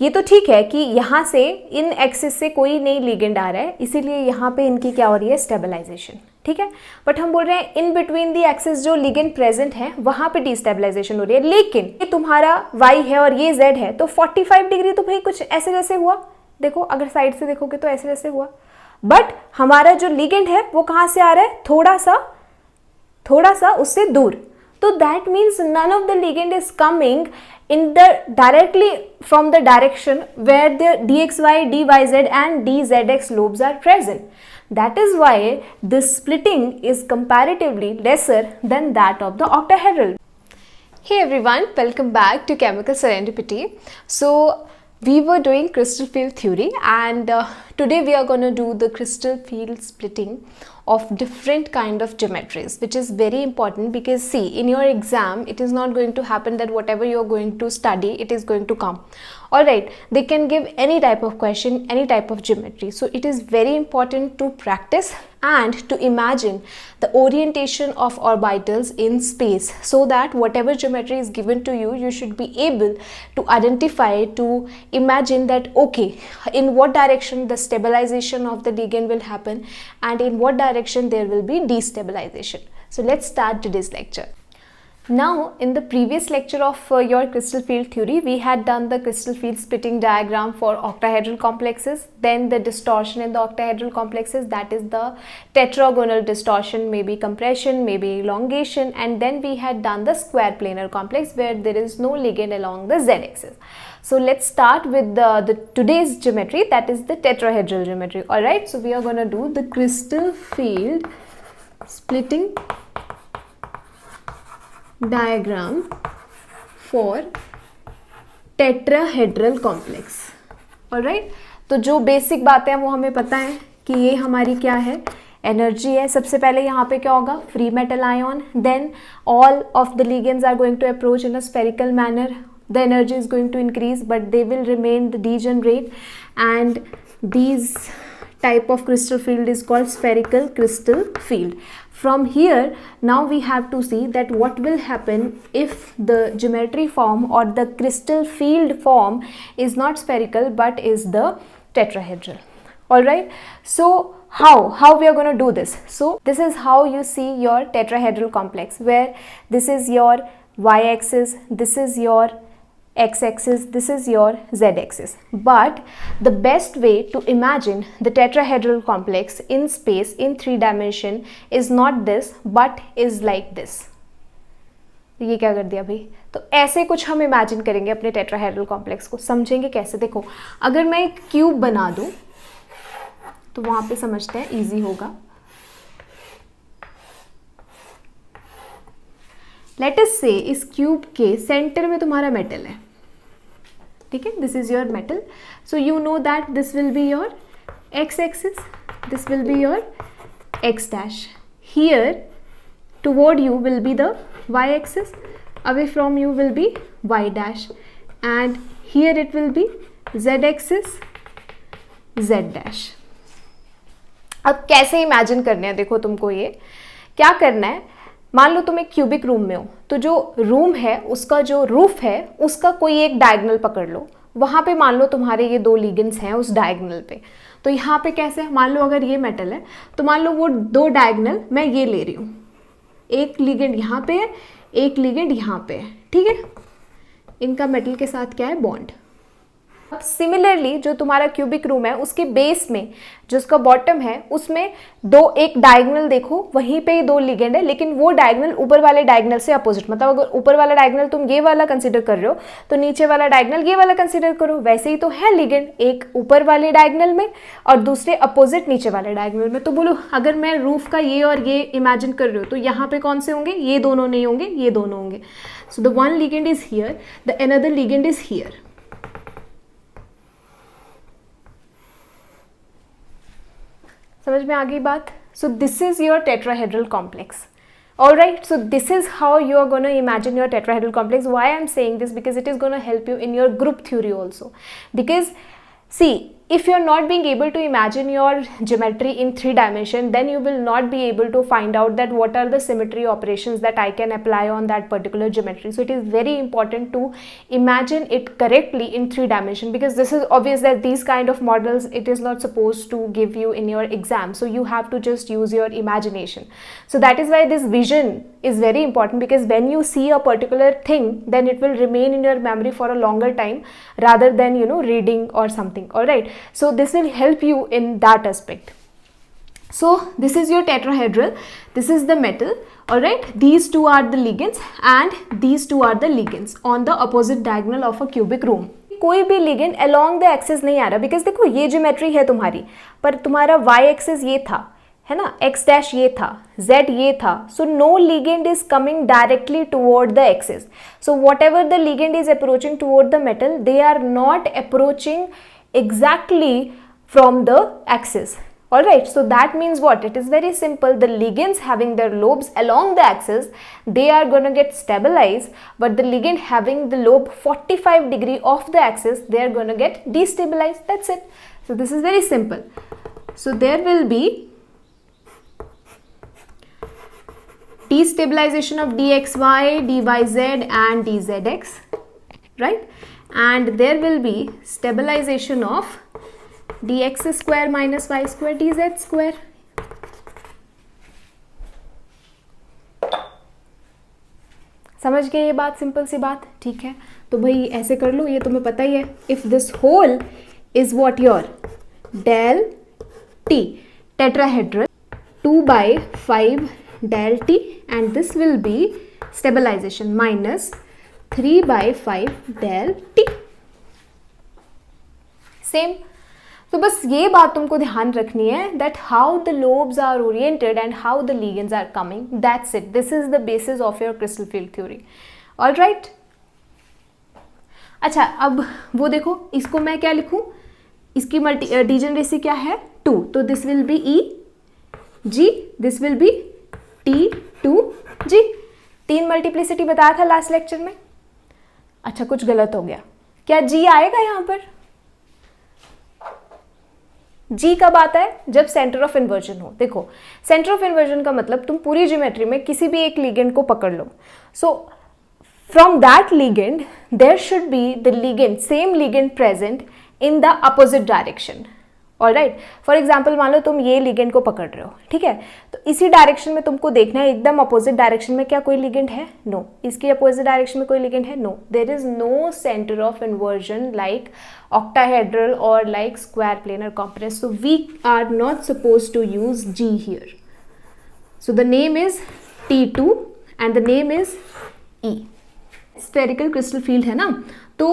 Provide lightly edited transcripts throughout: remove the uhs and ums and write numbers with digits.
ये तो ठीक है कि यहाँ से इन एक्सिस से कोई नई लिगेंड आ रहा है, इसीलिए यहाँ पे इनकी क्या हो रही है, स्टेबलाइजेशन, ठीक है। बट हम बोल रहे हैं इन बिटवीन दी एक्सिस जो लिगेंड प्रेजेंट है वहाँ पे डिस्टेबलाइजेशन हो रही है, लेकिन ये तुम्हारा y है और ये z है, तो 45 डिग्री तो भाई कुछ ऐसे जैसे हुआ, देखो अगर साइड से देखोगे तो ऐसे जैसे हुआ। बट हमारा जो लिगेंड है वो कहाँ से आ रहा है, थोड़ा सा उससे दूर, तो that means none of the ligand is coming in the directly from the direction where the dxy, dyz and dzx lobes are present. That is why this splitting is comparatively lesser than that of the octahedral. Hey everyone, welcome back to Chemical Serendipity. So we were doing crystal field theory and today we are going to do the crystal field splitting of different kind of geometries, which is very important because see, in your exam it is not going to happen that whatever you are going to study it is going to come. Alright, they can give any type of question, any type of geometry, so it is very important to practice and to imagine the orientation of orbitals in space, so that whatever geometry is given to you, you should be able to identify, to imagine that okay, in what direction the stabilization of the ligand will happen and in what direction there will be destabilization. So let's start today's lecture. Now, in the previous lecture of your crystal field theory, we had done the crystal field splitting diagram for octahedral complexes, then the distortion in the octahedral complexes, that is the tetragonal distortion, maybe compression, maybe elongation, and then we had done the square planar complex where there is no ligand along the z-axis. So let's start with the today's geometry, that is the tetrahedral geometry. Alright, so we are going to do the crystal field splitting diagram for tetrahedral complex. Alright, तो जो basic बातें हैं वो हमें पता है कि ये हमारी क्या है, एनर्जी है. सबसे पहले यहाँ पे क्या होगा, free metal ion, then all of the ligands are going to approach in a spherical manner, the energy is going to increase but they will remain the degenerate, and these type of crystal field is called spherical crystal field. From here now we have to see that what will happen if the geometry form or the crystal field form is not spherical but is the tetrahedral. Alright, so how we are going to do this? So this is how you see your tetrahedral complex, where this is your y-axis, this is your x-axis, this is your z-axis. But the best way to imagine the tetrahedral complex in space in 3 dimension is not this but is like this. ये क्या कर दिया भाई, तो ऐसे कुछ हम imagine करेंगे अपने टेट्राहेड्रल कॉम्प्लेक्स को. समझेंगे कैसे, देखो अगर मैं एक क्यूब बना दूं तो वहां पे समझते हैं, इजी होगा. लेट अस से इस क्यूब के सेंटर में तुम्हारा मेटल है, ठीक है, this is your metal. So you know that this will be your x axis, this will be your x dash. Here toward you will be the y axis, away from you will be y dash, and here it will be z axis, z dash. अब कैसे imagine करने हैं, देखो तुमको ये क्या करना है. मान लो तुम एक क्यूबिक रूम में हो, तो जो रूम है उसका जो रूफ है उसका कोई एक डायगोनल पकड़ लो, वहाँ पे मान लो तुम्हारे ये 2 लिगेंड्स हैं उस डायगोनल पे. तो यहाँ पे कैसे, मान लो अगर ये मेटल है तो मान लो वो 2 डायगोनल मैं ये ले रही हूँ, एक लिगेंड यहाँ पे है, एक लिगेंड यहाँ पे है, ठीक है. इनका मेटल के साथ क्या है, बॉन्ड. अब सिमिलरली जो तुम्हारा क्यूबिक रूम है उसके बेस में जो उसका बॉटम है उसमें एक डायगोनल देखो, वहीं पे ही 2 लिगेंड है, लेकिन वो डायगोनल ऊपर वाले डायगोनल से अपोजिट. मतलब अगर ऊपर वाला डायगोनल तुम ये वाला कंसीडर कर रहे हो तो नीचे वाला डायगोनल ये वाला कंसीडर करो. वैसे ही तो है लिगेंड, एक ऊपर वाले डायगोनल में और दूसरे अपोजिट नीचे वाले डायगोनल में. तो बोलो अगर मैं रूफ का ये और ये इमेजिन कर रही हूँ तो यहाँ पे कौन से होंगे, ये दोनों नहीं होंगे, ये दोनों होंगे. So the one ligand is here, the another ligand is here. समझ में आ गई बात. So this is your tetrahedral complex. Alright, so this is how you are going to imagine your tetrahedral complex. Why I am saying this, because it is going to help you in your group theory also. Because see, if you're not being able to imagine your geometry in 3 dimension, then you will not be able to find out that what are the symmetry operations that I can apply on that particular geometry. So it is very important to imagine it correctly in 3 dimension, because this is obvious that these kind of models it is not supposed to give you in your exam, so you have to just use your imagination. So that is why this vision is very important, because when you see a particular thing, then it will remain in your memory for a longer time rather than reading or something. All right, so this will help you in that aspect. So this is your tetrahedral, this is the metal. All right, these two are the ligands and these two are the ligands on the opposite diagonal of a cubic room. कोई भी ligand along the axis नहीं आ रहा, because देखो ये geometry है तुम्हारी, पर तुम्हारा y एक्सिस ये था, है ना, x डैश ये था, z ये था, so no ligand is coming directly toward the axis. So whatever the ligand is approaching toward the metal, they are not approaching exactly from the axis. All right, so that means what? It is very simple. The ligands having their lobes along the axis, they are going to get stabilized, but the ligand having the lobe 45 degree off the axis, they are going to get destabilized. That's it. So this is very simple. So there will be destabilization of dxy, dyz and dzx, right? And there will be stabilization of dx square minus y square dz square. समझ गए ये बात, simple सी बात, ठीक है. तो भाई ऐसे कर लो, ये तुम्हें पता ही है. If this whole is what your del t tetrahedral 2/5 del t, and this will be stabilization minus 3/5 del t. Same. तो बस ये बात तुमको ध्यान रखनी है, that how the lobes are oriented and how the ligands are coming. That's it. This is the basis of your crystal field theory. All right. अच्छा, अब वो देखो, इसको मैं क्या लिखूं, इसकी डिजेनरेसी क्या है 2, तो this will be e g, this will be t 2 g. 3 multiplicity बताया था लास्ट लेक्चर में. अच्छा, कुछ गलत हो गया क्या? जी आएगा यहाँ पर? जी कब आता है? जब सेंटर ऑफ इन्वर्जन हो. देखो, सेंटर ऑफ इन्वर्जन का मतलब तुम पूरी ज्योमेट्री में किसी भी एक लिगेंड को पकड़ लो. So from that ligand there should be the ligand, same ligand present in the opposite direction. Alright, for example मान लो तुम ये लिगेंड को पकड़ रहे हो, ठीक है, तो इसी डायरेक्शन में तुमको देखना है, एकदम अपोजिट डायरेक्शन में क्या कोई लिगेंड है? नो. इसकी अपोजिट डायरेक्शन में कोई लिगेंड है? No. There is no centre of inversion like octahedral or like square planar compress, so we are not supposed to use G here. So the name is T2 and the name is E. Spherical crystal field है ना. तो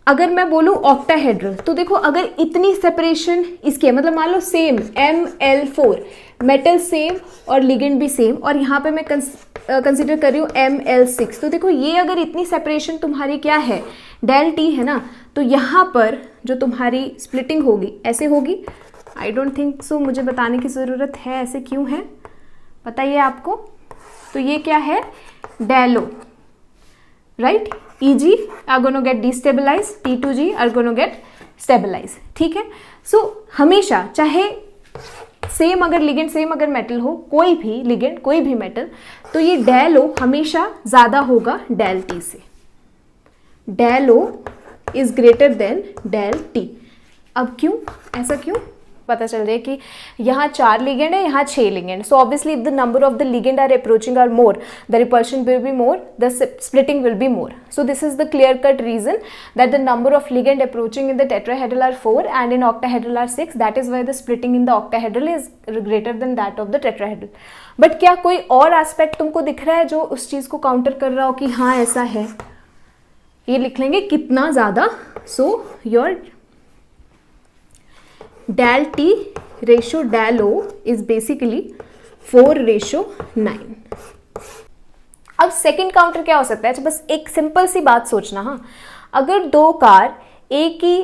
अगर मैं बोलूँ octahedral, तो देखो अगर इतनी सेपरेशन इसके, मतलब मान लो सेम ML4, मेटल सेम और लिगेंड भी सेम, और यहाँ पे मैं कंसिडर कर रही हूँ ML6, तो देखो ये अगर इतनी सेपरेशन तुम्हारी क्या है, डेल टी है ना, तो यहाँ पर जो तुम्हारी स्प्लिटिंग होगी ऐसे होगी. आई डोंट थिंक सो, मुझे बताने की ज़रूरत है ऐसे क्यों है, पता ही है आपको. तो ये क्या है? डेलो, right. EG are going to get destabilized, T2G are going to get stabilized. ठीक है. सो हमेशा चाहे सेम अगर लिगेंड, सेम अगर मेटल हो, कोई भी लिगेंड कोई भी मेटल, तो ये डेल ओ हमेशा ज़्यादा होगा डेल टी से. Del o is greater than del t. अब क्यों, ऐसा क्यों? पता चल रहा है कि यहाँ 4 लिगेंड है, यहाँ 6 ligand. So obviously if the number of the ligand are approaching are more, the repulsion will be more, the splitting will be more. So this is the clear cut reason that the number of ligand approaching in the tetrahedral are 4 and in octahedral are 6. That is why the splitting in the octahedral is greater than that of the tetrahedral. But क्या कोई और aspect तुमको दिख रहा है जो उस चीज़ को काउंटर कर रहा हो कि हाँ ऐसा है? ये लिख लेंगे कितना ज़्यादा. So your del T ratio del O is basically 4:9. अब सेकंड काउंटर क्या हो सकता है? बस एक सिंपल सी बात सोचना. हाँ, अगर 2 कार एक ही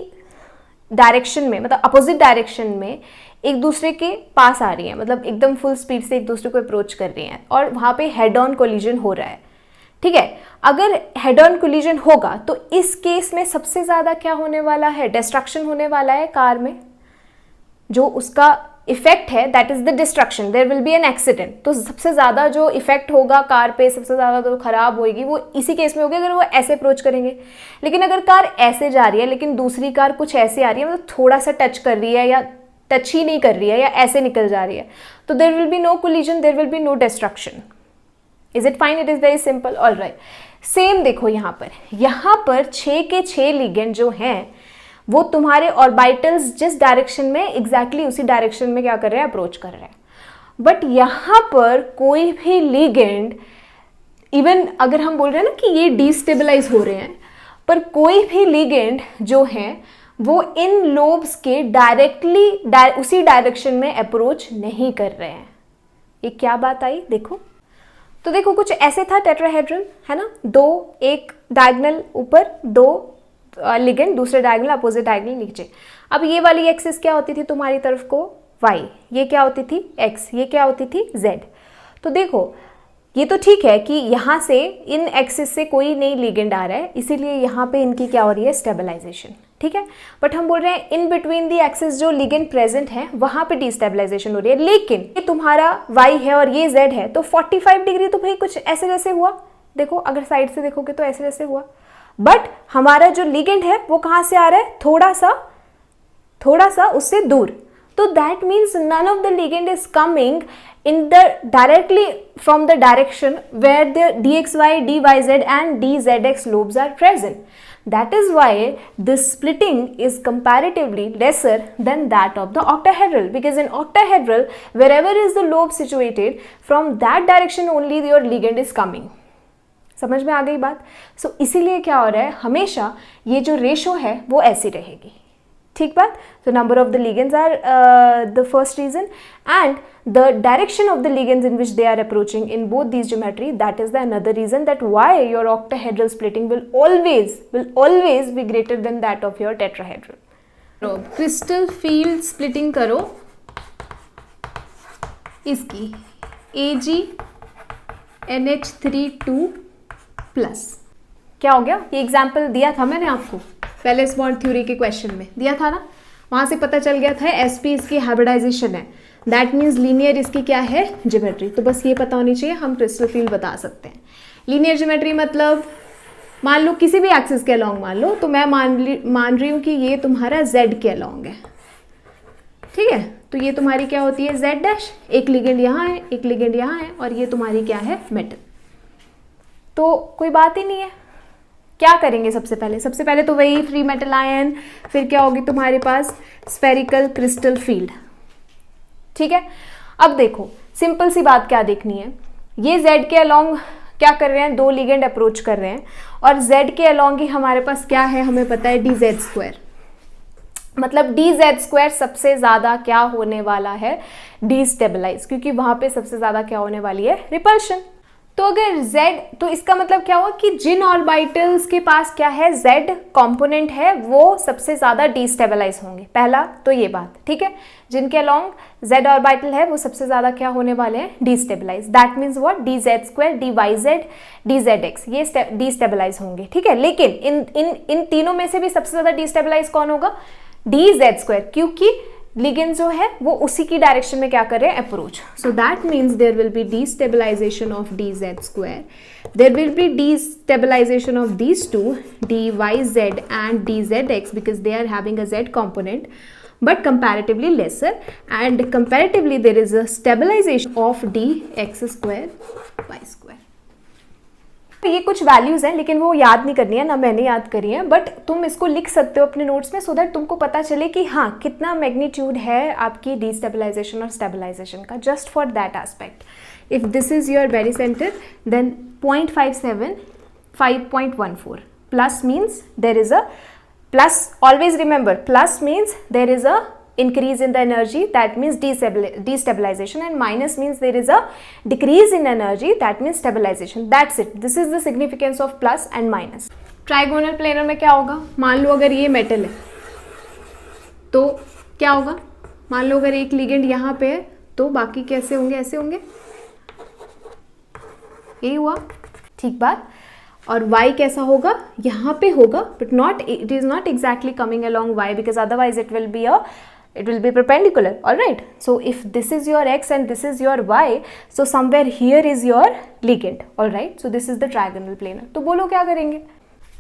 डायरेक्शन में, मतलब अपोजिट डायरेक्शन में एक दूसरे के पास आ रही हैं, मतलब एकदम फुल स्पीड से एक दूसरे को अप्रोच कर रही हैं, और वहाँ पे हेड ऑन कोलिजन हो रहा है, ठीक है. अगर हेड ऑन कोलिजन होगा तो इस केस में सबसे ज़्यादा क्या होने वाला है? डिस्ट्रक्शन होने वाला है कार में. जो उसका इफेक्ट है that is the destruction, there will be an accident. तो सबसे ज़्यादा जो इफेक्ट होगा कार पे, सबसे ज़्यादा जो खराब होगी वो इसी केस में होगी अगर वो ऐसे अप्रोच करेंगे। लेकिन अगर कार ऐसे जा रही है लेकिन दूसरी कार कुछ ऐसे आ रही है, मतलब थोड़ा सा टच कर रही है या टच ही नहीं कर रही है या ऐसे निकल जा रही है, तो there will be no collision, there will be no destruction. Is it fine? It is very simple. All right, same देखो यहाँ पर 6 के 6 लिगेंड जो हैं वो तुम्हारे ऑर्बिटल्स जिस डायरेक्शन में एग्जैक्टली उसी डायरेक्शन में क्या कर रहे हैं, अप्रोच कर रहे हैं। बट यहाँ पर कोई भी लिगेंड, इवन अगर हम बोल रहे हैं ना कि ये डिस्टेबलाइज हो रहे हैं, पर कोई भी लिगेंड जो है वो इन लोब्स के डायरेक्टली उसी डायरेक्शन में अप्रोच नहीं कर रहे हैं। ये क्या बात आई देखो। तो देखो कुछ ऐसे था टेट्राहेड्रल, है ना, दो, एक डायगोनल ऊपर, दो लिगेंड दूसरे डायगोनल, अपोजिट डायगोनल नीचे। अब ये वाली एक्सिस क्या होती थी तुम्हारी तरफ को, y, ये क्या होती थी x, ये क्या होती थी z। तो देखो ये तो ठीक है कि यहाँ से इन एक्सिस से कोई नई लिगेंड आ रहा है, इसीलिए यहाँ पे इनकी क्या हो रही है, स्टेबलाइजेशन, ठीक है। बट हम बोल रहे हैं इन बिटवीन दी एक्सिस जो लिगेंड प्रेजेंट है वहाँ पे डिस्टेबलाइजेशन हो रही है। लेकिन ये तुम्हारा y है और ये z है, तो 45 डिग्री तो भाई कुछ ऐसे जैसे हुआ, देखो अगर साइड से देखोगे तो ऐसे जैसे हुआ। बट हमारा जो लिगेंड है वो कहाँ से आ रहा है, थोड़ा सा उससे दूर। तो that means none of the ligand is coming in the directly from the direction where the dxy, dyz and dzx lobes are present. That is why this splitting is comparatively lesser than that of the octahedral, because in octahedral wherever is the lobe situated, from that direction only your ligand is coming. समझ में आ गई बात। सो इसीलिए क्या हो रहा है, हमेशा ये जो रेशो है वो ऐसी रहेगी, ठीक बात। तो number of the ligands are the first reason and the direction of the ligands in which they are approaching in both these geometry, that is the another reason that why your octahedral splitting will always be greater than that of your tetrahedral. तो crystal field splitting करो इसकी AgNH3 plus, क्या हो गया, ये example दिया था मैंने आपको पहले बॉन्ड थ्योरी के क्वेश्चन में दिया था ना, वहां से पता चल गया था sp इसकी हाइब्रिडाइजेशन है, दैट मीन्स लीनियर इसकी क्या है, ज्योमेट्री। तो बस ये पता होनी चाहिए, हम क्रिस्टल फील्ड बता सकते हैं। लीनियर ज्योमेट्री मतलब मान लो किसी भी एक्सिस के अलॉन्ग मान लो, तो मैं मान रही हूँ कि ये तुम्हारा z के अलॉन्ग है, ठीक है। तो ये तुम्हारी क्या होती है, z डैश, एक लिगेंड यहाँ है, एक लिगेंड यहाँ है, और ये तुम्हारी क्या है, मेटल। तो कोई बात ही नहीं है। क्या करेंगे सबसे पहले तो वही फ्री मेटल आयन, फिर क्या होगी तुम्हारे पास स्फेरिकल क्रिस्टल फील्ड, ठीक है। अब देखो सिंपल सी बात क्या देखनी है, ये z के अलॉन्ग क्या कर रहे हैं, दो लिगेंड अप्रोच कर रहे हैं, और z के अलॉन्ग ही हमारे पास क्या है, हमें पता है dz², मतलब dz² सबसे ज़्यादा क्या होने वाला है, डिस्टेबलाइज, क्योंकि वहाँ पे सबसे ज़्यादा क्या होने वाली है, रिपल्शन। तो अगर z, तो इसका मतलब क्या हुआ कि जिन ऑर्बिटल्स के पास क्या है, z कंपोनेंट है, वो सबसे ज़्यादा डिस्टेबलाइज होंगे, पहला तो ये बात, ठीक है। जिनके अलॉन्ग z ऑर्बिटल है वो सबसे ज़्यादा क्या होने वाले हैं, destabilise. That means what, dz², dyz, dzx, ये डिस्टेबलाइज होंगे, ठीक है। लेकिन इन तीनों में से भी सबसे ज़्यादा डिस्टेबलाइज कौन होगा, dz², क्योंकि लिगेंड जो है वो उसी की डायरेक्शन में क्या कर रहे हैं, approach. So that means there will be destabilization of dz², there will be destabilization of these two dyz and dzx because they are having a z component but comparatively lesser, and comparatively there is a stabilization of dx² y²। ये कुछ values हैं लेकिन वो याद नहीं करनी है, ना मैंने याद करी है, बट तुम इसको लिख सकते हो अपने नोट्स में, सो दैट तुमको पता चले कि हाँ कितना मैग्नीट्यूड है आपकी डिस्टेबलाइजेशन और स्टेबलाइजेशन का, just for that aspect. If this is your barycentre then 0.57 5.14 plus means there is a plus, always remember plus means there is a increase in the energy, that means destabilization, and minus means there is a decrease in energy, that means stabilization. That's it. This is the significance of plus and minus. Trigonal planar में क्या होगा, मान लो अगर ये metal है तो क्या होगा, मान लो अगर एक लिगेंड यहाँ पे है तो बाकी कैसे होंगे, ऐसे होंगे, यही हुआ, ठीक बात। और y कैसा होगा, यहाँ पे होगा, but not, it is not exactly coming along y, because otherwise it will be a it will be perpendicular, all right. So if this is your x and this is your y, so somewhere here is your ligand, all right. So this is the trigonal planar. तो बोलो क्या करेंगे?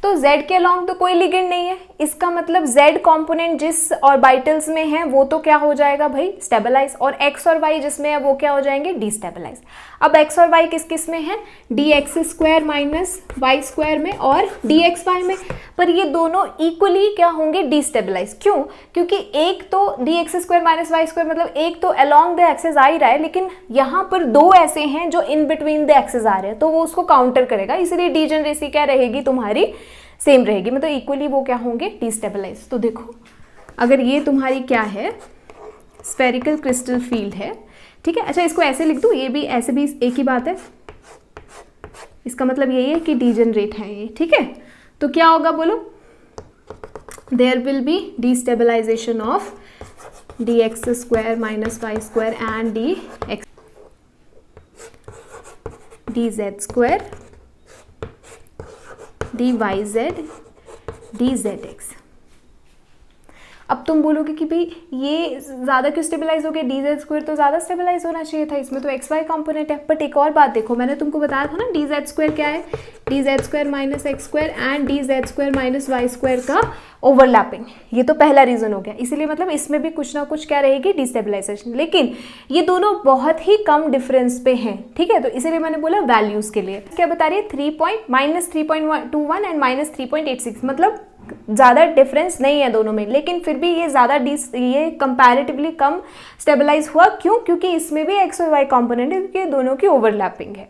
तो z के along तो कोई ligand नहीं है, इसका मतलब z कंपोनेंट जिस ऑर्बिटल्स में है वो तो क्या हो जाएगा भाई, स्टेबलाइज, और x और y जिसमें है वो क्या हो जाएंगे, डिस्टेबलाइज। अब x और y किस किस में है, dx square minus y square में और dxy में, पर ये दोनों इक्वली क्या होंगे, डिस्टेबलाइज। क्यों? क्योंकि एक तो dx square minus y square मतलब एक तो अलोंग द एक्सेस आ ही रहा है, लेकिन यहाँ पर दो ऐसे हैं जो इन बिटवीन द एक्सेस आ रहे हैं, तो वो उसको काउंटर करेगा, इसलिए डीजेनरेसी क्या रहेगी तुम्हारी, सेम रहेगी, मतलब इक्वली वो क्या होंगे, डिस्टेबलाइज। तो देखो अगर ये तुम्हारी क्या है, स्फेरिकल क्रिस्टल फील्ड है, ठीक है। अच्छा इसको ऐसे लिख दूँ, ये भी ऐसे भी एक ही बात है, इसका मतलब यही है कि डीजेनरेट है ये, ठीक है। तो क्या होगा बोलो, there will be destabilization of dx square minus y square and dz square dyz dzx। अब तुम बोलोगे कि भाई ये ज़्यादा क्यों स्टेबलाइज हो गया, dz स्क्वायर तो ज़्यादा स्टेबलाइज होना चाहिए था, इसमें तो एक्स वाई कंपोनेंट है। बट एक और बात देखो, मैंने तुमको बताया था ना dz स्क्वायर क्या है, dz square minus x square and dz square minus y square का ओवरलैपिंग, ये तो पहला रीज़न हो गया, इसीलिए मतलब इसमें भी कुछ ना कुछ क्या रहेगी, डिस्टेबलाइजेशन। लेकिन ये दोनों बहुत ही कम डिफरेंस पे हैं, ठीक है, तो इसीलिए मैंने बोला वैल्यूज़ के लिए क्या बता रही है, -3.21 एंड -3.86, मतलब ज़्यादा डिफरेंस नहीं है दोनों में, लेकिन फिर भी ये ज़्यादा ये कंपैरेटिवली कम स्टेबलाइज हुआ। क्यों? क्योंकि इसमें भी एक्स और वाई कंपोनेंट है, क्योंकि दोनों की ओवरलैपिंग है।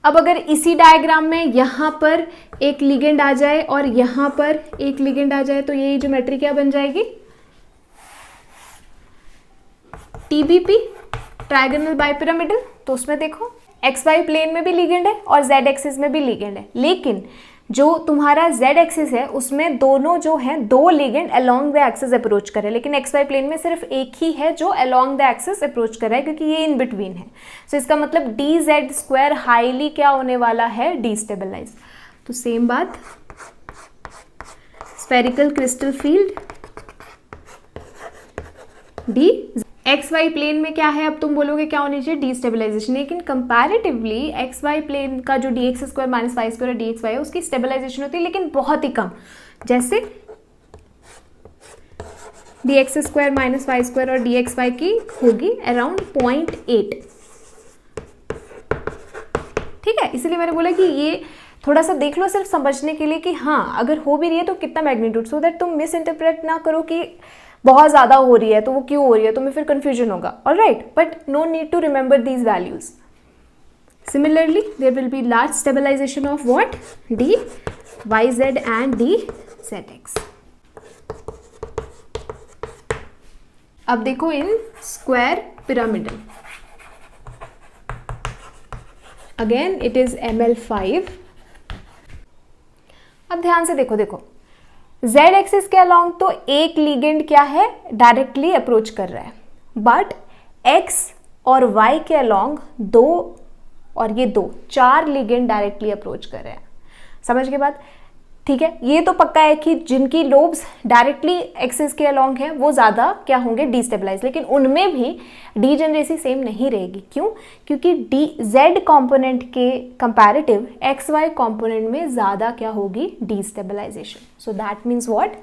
अब अगर इसी डायग्राम में यहाँ पर एक लिगेंड आ जाए और यहाँ पर एक लिगेंड आ जाए, तो यही ज्योमेट्री क्या बन जाएगी, TBP, ट्रायगोनल बाइपिरामिडल। तो उसमें देखो एक्स वाई प्लेन में भी लिगेंड है और जेड एक्सिस में भी लिगेंड है, लेकिन जो तुम्हारा z एक्सिस है उसमें दोनों जो है दो ligand along the axis approach कर रहे हैं, लेकिन एक्स वाई प्लेन में सिर्फ एक ही है जो अलोंग द एक्सिस अप्रोच कर रहा है, क्योंकि ये इन बिटवीन है। सो इसका मतलब dz स्क्वायर हाईली क्या होने वाला है, डिस्टेबलाइज। तो सेम बात, spherical crystal field d x y plane में क्या है, अब तुम बोलोगे क्या होनी चाहिए, डिस्टेबलाइजेशन, लेकिन कंपैरेटिवली एक्स वाई प्लेन का जो dx square minus y square और dxy है उसकी स्टेबलाइजेशन होती है, लेकिन बहुत ही कम, जैसे dx square minus y square और dxy की होगी अराउंड 0.8, ठीक है। इसलिए मैंने बोला कि ये थोड़ा सा देख लो सिर्फ समझने के लिए कि हाँ अगर हो भी रही है तो कितना मैग्नीट्यूड, सो दैट तुम मिस इंटरप्रेट ना करो कि बहुत ज़्यादा हो रही है तो वो क्यों हो रही है, तुम्हें फिर कंफ्यूजन होगा, all right. But no need to remember these values. Similarly there will be large stabilization of what, dyz and dzx। अब देखो in square pyramidal, again it is ML5। अब ध्यान से देखो z एक्सिस के अलोंग तो एक लिगेंड क्या है, डायरेक्टली अप्रोच कर रहा है, बट x और y के अलोंग दो और ये दो, चार लिगेंड डायरेक्टली अप्रोच कर रहे हैं। समझ के बाद, ठीक है। ये तो पक्का है कि जिनकी लोब्स डायरेक्टली एक्सिस के अलोंग है वो ज़्यादा क्या होंगे, डिस्टेबलाइज, लेकिन उनमें भी डीजेनरेसी सेम नहीं रहेगी। क्यों? क्योंकि z कंपोनेंट के कंपैरेटिव एक्स वाई कंपोनेंट में ज़्यादा क्या होगी, destabilization. So that means what,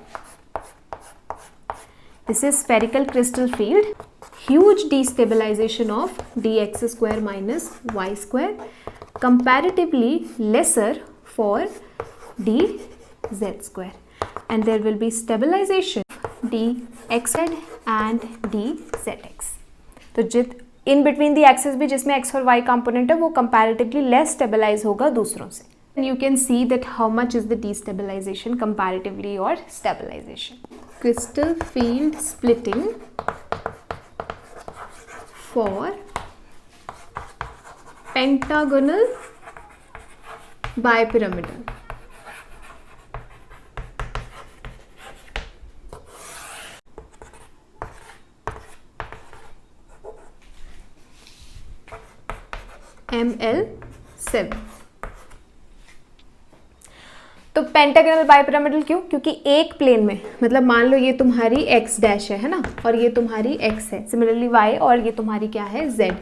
this is spherical crystal field, huge destabilization of dx square minus y square, comparatively lesser for dz square, and there will be stabilization dxz and dzx। तो जित इन between the axis भी जिसमें x और y component है वो comparatively less stabilise होगा दूसरों से। You can see that how much is the destabilization comparatively और stabilization. Crystal field splitting for pentagonal bipyramidal. ML7। तो पेंटागनल बाइपिरामिडल क्यों? क्योंकि एक प्लेन में, मतलब मान लो ये तुम्हारी एक्स डैश है ना, और ये तुम्हारी एक्स है, सिमिलरली वाई, और ये तुम्हारी क्या है, जेड।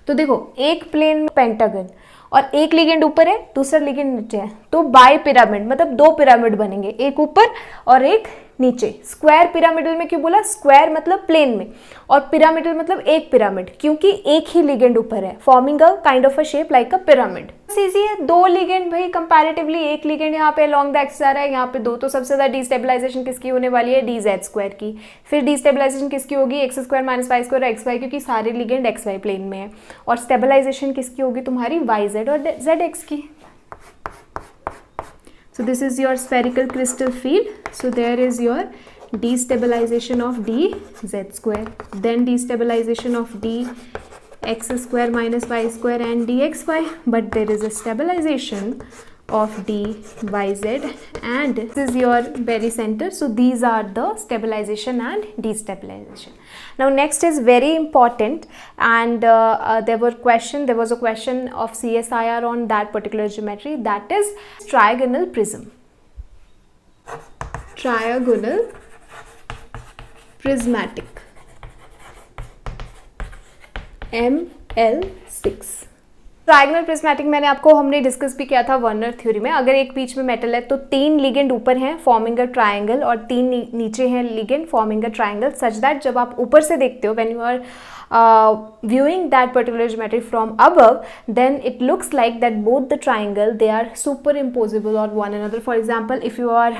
तो देखो एक प्लेन में पेंटागन और एक लिगेंड ऊपर है, दूसरा लिगेंड नीचे है, तो बाई पिरामिड मतलब दो पिरामिड बनेंगे, एक ऊपर और एक नीचे। स्क्वायर पिरामिडल में क्यों बोला? स्क्वायर मतलब प्लेन में, और पिरामिडल मतलब एक पिरामिड, क्योंकि एक ही लिगेंड ऊपर है, forming a kind of a shape like a pyramid. Easy है, दो लिगेंड भाई कंपैरेटिवली, एक लिगेंड यहाँ पे अलोंग द एक्सिस आ रहा है, यहाँ पे दो, तो सबसे ज्यादा डिस्टेबलाइजेशन किसकी होने वाली है? डी जेड स्क्वायर की। फिर डिस्टेबलाइजेशन किसकी होगी? X square minus y square x y, क्योंकि सारे लिगेंड एक्स वाई प्लेन में है। और स्टेबलाइजेशन किसकी होगी? तुम्हारी वाई जेड और जेड एक्स की। So this is your spherical crystal field. So there is your destabilization of dz square, then destabilization of dx square minus y square and dxy, but there is a stabilization of dyz, and this is your very center. So these are the stabilization and destabilization. Now next is very important, and there was a question of CSIR on that particular geometry, that is trigonal prism. Trigonal prismatic, ML6। Trigonal prismatic मैंने आपको, हमने discuss भी किया था Werner theory में। अगर एक बीच में मेटल है तो तीन लिगेंड ऊपर हैं फॉर्मिंग अ ट्राइंगल, और तीन नीचे हैं ligand forming a triangle, such that जब आप ऊपर से देखते हो, when you are viewing that particular geometry from above, then it looks like that both the triangle, they are superimposable on one another. For example, if you are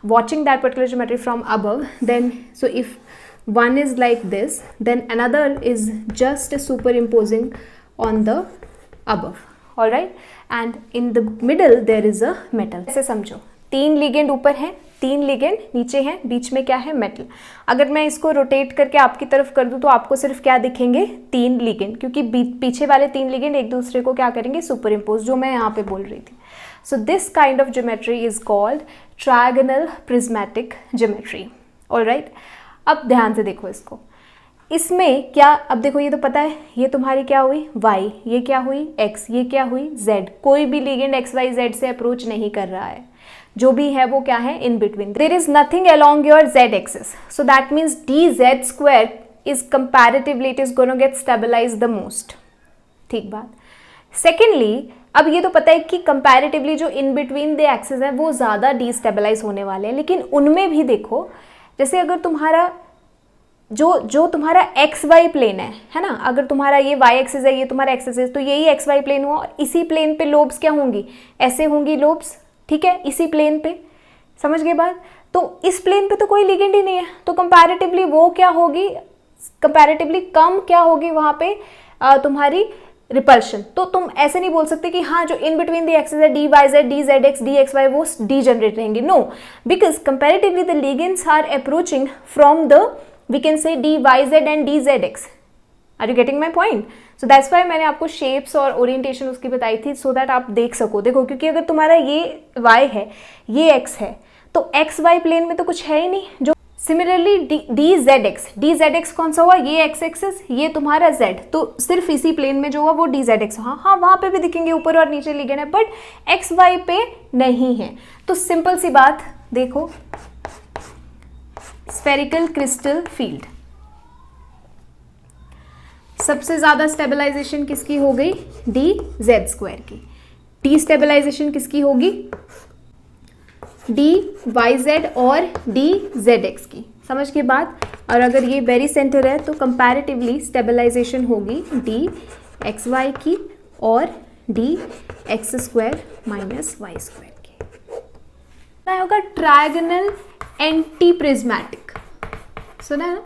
watching that particular geometry from above, then so if one is like this, then another is just superimposing on the above, all right, and in the middle there is a metal. ऐसे समझो, तीन ligand ऊपर हैं, तीन ligand नीचे हैं, बीच में क्या है, मेटल। अगर मैं इसको रोटेट करके आपकी तरफ कर दूं तो आपको सिर्फ क्या दिखेंगे, तीन लिगेंड, क्योंकि पीछे वाले तीन लिगेंड एक दूसरे को क्या करेंगे, सुपर इम्पोज, जो मैं यहाँ पे बोल रही थी। So this kind of geometry is called trigonal prismatic geometry, alright. अब ध्यान से देखो इसको, इसमें क्या, अब देखो ये तो पता है, ये तुम्हारी क्या हुई y, ये क्या हुई x, ये क्या हुई z। कोई भी लिगेंड x y z से अप्रोच नहीं कर रहा है, जो भी है वो क्या है, in between. There is nothing along your z axis, so that means dz square is comparatively it is gonna get stabilize the most, ठीक बात। सेकेंडली, अब ये तो पता है कि कंपैरेटिवली जो इन बिटवीन द एक्सिस है वो ज़्यादा डिस्टेबलाइज होने वाले हैं, लेकिन उनमें भी देखो, जैसे अगर तुम्हारा जो तुम्हारा एक्स वाई प्लेन है ना, अगर तुम्हारा ये वाई एक्सिस है, ये तुम्हारा एक्सिस है, तो यही एक्स वाई प्लेन हुआ, और इसी प्लेन पे लोब्स क्या होंगी, ऐसे होंगी लोब्स, ठीक है, इसी प्लेन पे, समझ गए बात। तो इस प्लेन पे तो कोई लिगेंड ही नहीं है, तो कंपैरेटिवली वो क्या होगी, कंपैरेटिवली कम क्या होगी वहाँ पे तुम्हारी रिपल्शन। तो तुम ऐसे नहीं बोल सकते कि हाँ जो इन बिटवीन द एक्सिस है d y z, d z x, d x y, वो डी जनरेट रहेंगे, no, because comparatively the ligands are approaching from the, we can say dyz and dzx. Are you getting my point? So that's why मैंने आपको shapes और orientation उसकी बताई थी, so that आप देख सको। देखो, क्योंकि अगर तुम्हारा ये y है, ये x है, तो x y प्लेन में तो कुछ है ही नहीं। जो सिमिलरली dzx कौन सा हुआ, ये x एक्सिस, ये तुम्हारा z, तो सिर्फ इसी प्लेन में जो हुआ वो dzx, हाँ वहाँ पे भी दिखेंगे ऊपर और नीचे लिगेंड है, बट x y पे नहीं है। तो सिंपल सी बात देखो, स्फेरिकल क्रिस्टल फील्ड, सबसे ज्यादा स्टेबलाइजेशन किसकी हो गई, डी जेड स्क्वायर की। डी स्टेबलाइजेशन किसकी होगी, डी वाई जेड और डी जेड एक्स की, समझ के बात। और अगर ये वेरी सेंटर है तो कंपैरेटिवली स्टेबलाइजेशन होगी डी एक्स वाई की और d x square minus y square की। होगा ट्रायगोनल एंटी प्रिज्मेटिक, सुना है ना,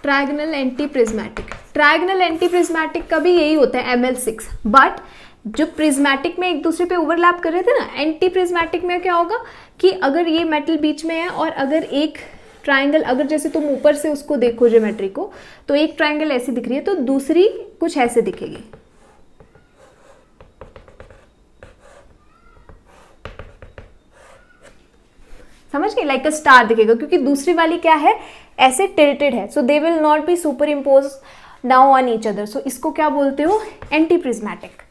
trigonal anti prismatic. Trigonal anti prismatic का भी यही होता है ML6, बट जो प्रिज्मेटिक में एक दूसरे पे ओवरलैप कर रहे थे ना, एंटी प्रिज्मेटिक में क्या होगा कि अगर ये मेटल बीच में है और अगर एक ट्रायंगल, अगर जैसे तुम ऊपर से उसको देखो ज्योमेट्री को, तो एक ट्रायंगल ऐसी दिख रही है तो दूसरी कुछ ऐसे दिखेगी, समझ गए, लाइक अ स्टार दिखेगा, क्योंकि दूसरी वाली क्या है, ऐसे टिल्टेड है, so they will not be superimpose now on each other. सो इसको क्या बोलते हो, एंटी प्रिज्मेटिक।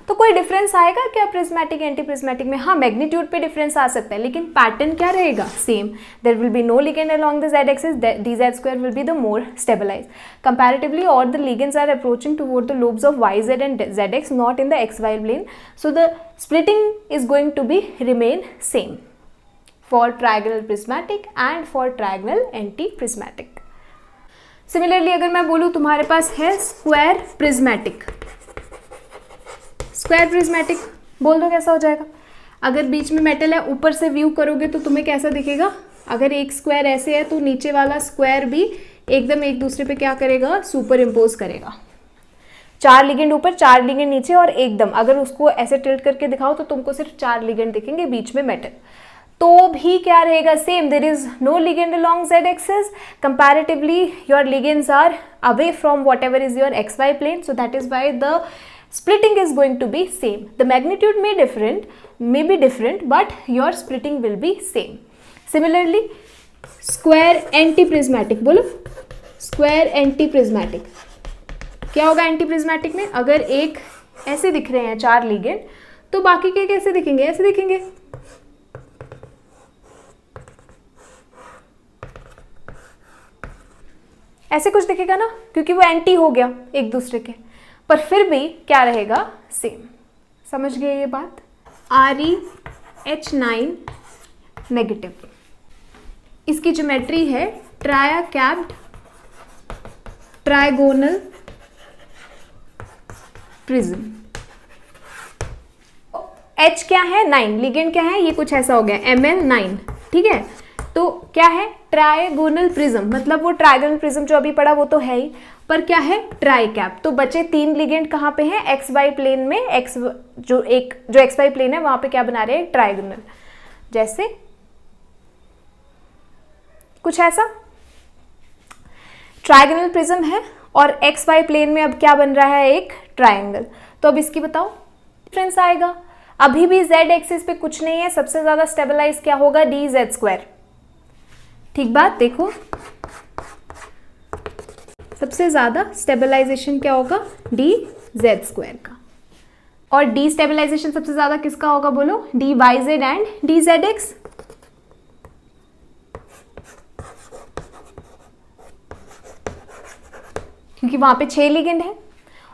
तो कोई डिफरेंस आएगा क्या प्रिज्मेटिक एंटी प्रिज्मेटिक में? हाँ, मैग्नीट्यूड पे डिफरेंस आ सकता है, लेकिन पैटर्न क्या रहेगा? Same. There will be no ligand along the z axis, dz square will be the more stabilized. Comparatively, all the ligands are approaching toward the lobes of yz and zx, not in the xy plane. So the splitting is going to be remain same for trigonal prismatic and for trigonal anti-prismatic. Similarly, अगर मैं बोलूँ तुम्हारे पास है square prismatic, square prismatic बोल दो कैसा हो जाएगा? अगर बीच में मेटल है, ऊपर से व्यू करोगे तो तुम्हें कैसा दिखेगा? अगर एक स्क्वायर ऐसे है तो नीचे वाला स्क्वायर भी एकदम एक दूसरे पे क्या करेगा? सुपर इम्पोज करेगा. 4 लिगेंड ऊपर, 4 लिगेंड नीचे, और एकदम अगर उसको ऐसे टिल्ट करके दिखाओ तो तुमको सिर्फ 4 लिगेंड दिखेंगे, बीच में मेटल. तो भी क्या रहेगा? Same. There is no ligand along z axis. Comparatively your ligands are away from whatever is your xy plane, so that is why the splitting is going to be same. The magnitude may be different, but your splitting will be same. Similarly, square anti-prismatic बोलो. Square anti-prismatic क्या होगा? anti-prismatic में अगर एक ऐसे दिख रहे हैं 4 लिगेंड, तो बाकी के कैसे दिखेंगे? ऐसे दिखेंगे. ऐसे कुछ दिखेगा ना, क्योंकि वो एंटी हो गया एक दूसरे के, पर फिर भी क्या रहेगा? सेम. समझ गए ये बात? ReH9 negative. इसकी ज्योमेट्री है ट्रायाकैप्ड ट्राइगोनल प्रिज्म. H क्या है? 9. लिगेंड क्या है? ये कुछ ऐसा हो गया, Ml9. ठीक है, तो क्या है? Trigonal prism. मतलब वो ट्राइगोनल प्रिज्म जो अभी पढ़ा वो तो है ही, पर क्या है? Try cap. तो बचे 3 लिगेंड कहाँ पे हैं? एक्स वाई प्लेन में. जो एक्स वाई प्लेन है वहां पे क्या बना रहे हैं? ट्राइगोनल. जैसे कुछ ऐसा ट्राइगोनल प्रिज्म है, और एक्स वाई प्लेन में अब क्या बन रहा है? एक ट्राइंगल. तो अब इसकी बताओ डिफरेंस आएगा. अभी भी z एक्सिस पे कुछ नहीं है, सबसे ज्यादा स्टेबलाइज क्या होगा? dz square. ठीक बात देखो, सबसे ज्यादा स्टेबलाइजेशन क्या होगा? dz स्क्वायर का. और डी स्टेबलाइजेशन सबसे ज्यादा किसका होगा? बोलो. dyz and dzx. क्योंकि वहां पे 6 लिगेंड है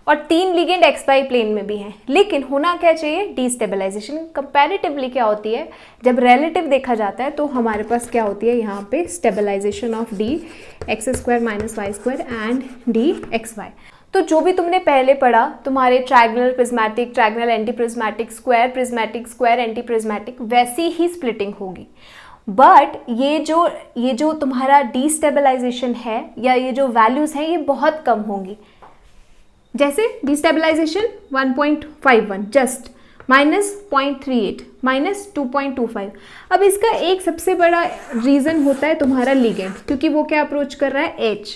और 3 लिगेंड एक्स वाई प्लेन में भी हैं. लेकिन होना क्या चाहिए? डीस्टेबलाइजेशन. कंपैरेटिवली क्या होती है? जब रिलेटिव देखा जाता है तो हमारे पास क्या होती है यहाँ पे? Stabilization of d x square minus y square and d x y. तो जो भी तुमने पहले पढ़ा, तुम्हारे trigonal prismatic, trigonal anti prismatic, square anti prismatic, वैसी ही स्प्लिटिंग होगी. बट ये जो तुम्हारा डीस्टेबलाइजेशन है या ये जो वैल्यूज हैं ये बहुत कम होंगी. जैसे डिस्टेबलाइजेशन 1.51 जस्ट, -0.38, -2.25. अब इसका एक सबसे बड़ा रीज़न होता है तुम्हारा लिगेंड, क्योंकि वो क्या अप्रोच कर रहा है? H.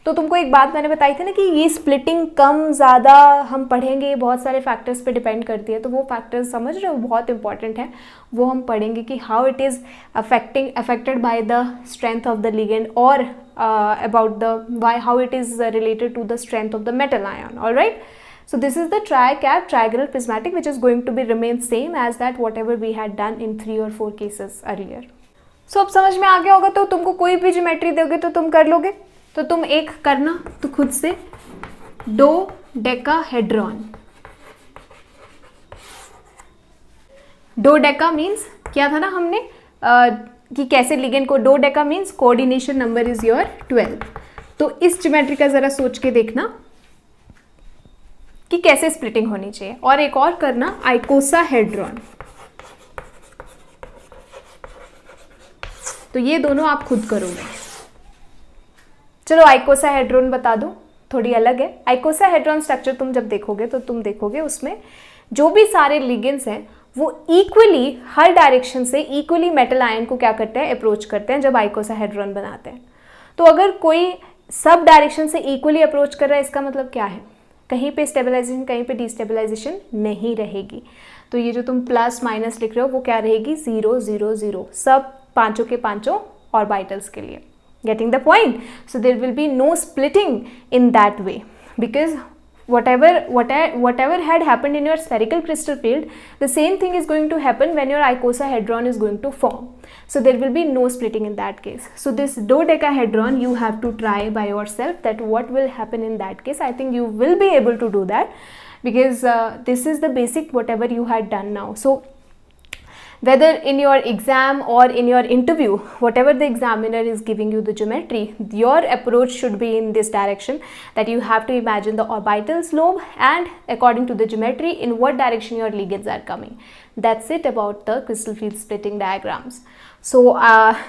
तो तुमको एक बात मैंने बताई थी ना कि ये स्प्लिटिंग कम ज़्यादा हम पढ़ेंगे, बहुत सारे फैक्टर्स पे डिपेंड करती है. तो वो फैक्टर्स समझ रहे हो, बहुत इंपॉर्टेंट है. वो हम पढ़ेंगे कि how it is affected by the strength of the ligand, और about how it is related to the strength of the metal ion. All right, so this is the tri-cap trigonal prismatic, which is going to be remain same as that whatever we had done in 3 or 4 cases earlier. So अब समझ में आ गया होगा. तो तुमको कोई भी geometry दोगे तो तुम कर लोगे. तो तुम एक करना तो खुद से डोडेकाहेड्रॉन. डोडेका मीन्स क्या था ना हमने कि कैसे लिगेंड को, dodeca means coordination number is your 12. तो इस ज्योमेट्री का जरा सोच के देखना कि कैसे स्प्लिटिंग होनी चाहिए. और एक और करना आइकोसाहेड्रॉन. तो ये दोनों आप खुद करोगे. चलो आइकोसाहेड्रॉन बता दो, थोड़ी अलग है. आइकोसाहेड्रॉन स्ट्रक्चर तुम जब देखोगे तो तुम देखोगे उसमें जो भी सारे लिगेंड्स हैं वो इक्वली हर डायरेक्शन से इक्वली मेटल आयन को क्या करते हैं? अप्रोच करते हैं जब आइकोसाहेड्रॉन बनाते हैं. तो अगर कोई सब डायरेक्शन से इक्वली अप्रोच कर रहा है, इसका मतलब क्या है? कहीं पे स्टेबलाइजेशन, कहीं पे डिस्टेबलाइजेशन नहीं रहेगी. तो ये जो तुम प्लस माइनस लिख रहे हो वो क्या रहेगी? 0 0 0, सब पांचों के पांचों ऑर्बिटल्स के लिए. Getting the point? So there will be no splitting in that way, because whatever had happened in your spherical crystal field, the same thing is going to happen when your icosahedron is going to form. So there will be no splitting in that case. So this dodecahedron, you have to try by yourself that what will happen in that case. I think you will be able to do that, because this is the basic whatever you had done now. So whether in your exam or in your interview, whatever the examiner is giving you the geometry, your approach should be in this direction, that you have to imagine the orbital slope and according to the geometry in what direction your ligands are coming. That's it about the crystal field splitting diagrams. So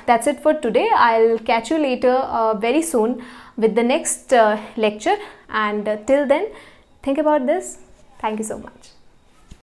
that's it for today. I'll catch you later very soon with the next lecture, and till then think about this. Thank you so much.